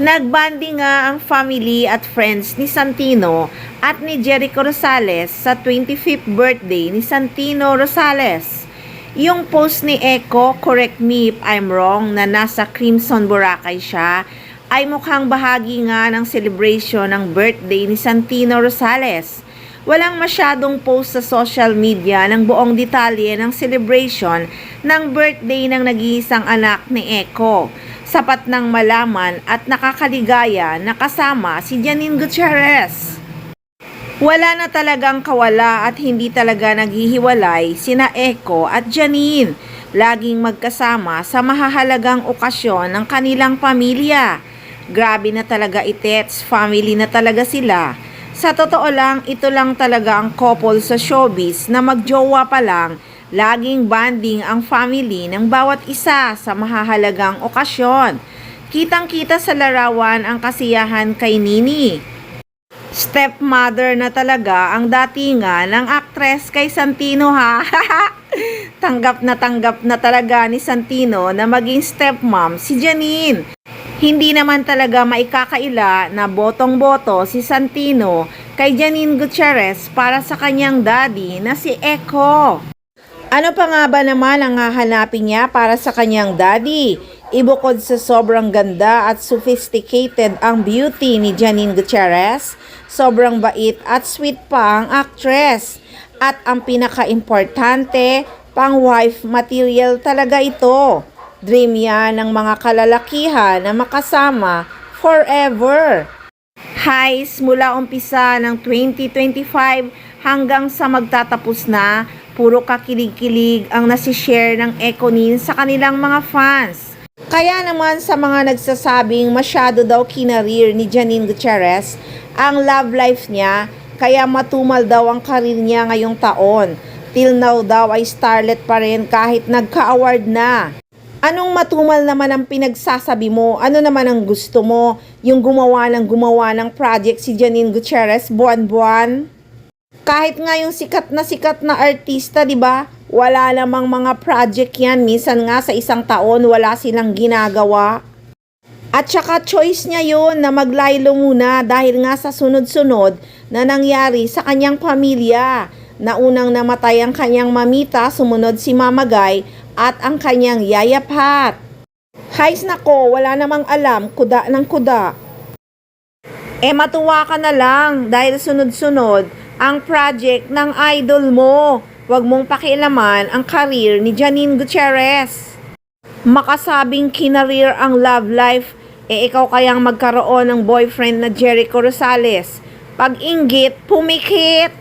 Nagbanding nga ang family at friends ni Santino at ni Jericho Rosales sa 25th birthday ni Santino Rosales. Yung post ni Echo, correct me if I'm wrong, na nasa Crimson Boracay siya, ay mukhang bahagi nga ng celebration ng birthday ni Santino Rosales. Walang masyadong post sa social media ng buong detalye ng celebration ng birthday ng nag-iisang anak ni Echo. Sapat nang malaman at nakakaligaya na kasama si Janine Gutierrez. Wala na talagang kawala at hindi talaga naghihiwalay sina Echo at Janine. Laging magkasama sa mahahalagang okasyon ng kanilang pamilya. Grabe na talaga itets, family na talaga sila. Sa totoo lang, ito lang talaga ang couple sa showbiz na magjowa pa lang. Laging bonding ang family ng bawat isa sa mahahalagang okasyon. Kitang-kita sa larawan ang kasiyahan kay Nini. Stepmother na talaga ang datingan ng aktres kay Santino ha. Tanggap na talaga ni Santino na maging stepmom si Janine. Hindi naman talaga maikakaila na botong-boto si Santino kay Janine Gutierrez para sa kanyang daddy na si Echo. Ano pa nga ba naman ang hahanapin niya para sa kanyang daddy? Ibukod sa sobrang ganda at sophisticated ang beauty ni Janine Gutierrez, sobrang bait at sweet pa ang actress. At ang pinaka-importante, pang-wife material talaga ito. Dream yan ng mga kalalakihan na makasama forever. Highs mula umpisa ng 2025 hanggang sa magtatapos na, puro kakilig-kilig ang nasishare ng Econin sa kanilang mga fans. Kaya naman sa mga nagsasabing masyado daw kinareer ni Janine Gutierrez ang love life niya, kaya matumal daw ang karir niya ngayong taon. Till now daw ay starlet pa rin kahit nagka-award na. Anong matumal naman ang pinagsasabi mo? Ano naman ang gusto mo? Yung gumawa ng project si Janine Gutierrez buwan-buwan? Kahit nga yung sikat na artista, di ba? Wala namang mga project yan. Minsan nga sa isang taon, wala silang ginagawa. At saka choice niya yun na maglaylo muna dahil nga sa sunod-sunod na nangyari sa kanyang pamilya. Naunang namatay ang kanyang mamita, sumunod si Mama Guy at ang kanyang Yaya Pat. Hays nako, wala namang alam, kuda ng kuda. Matuwa ka na lang dahil sunod-sunod ang project ng idol mo. Huwag mong pakialaman ang career ni Janine Gutierrez. Makasabing kinareer ang love life, ikaw kayang magkaroon ng boyfriend na Jericho Rosales. Pag inggit, pumikit.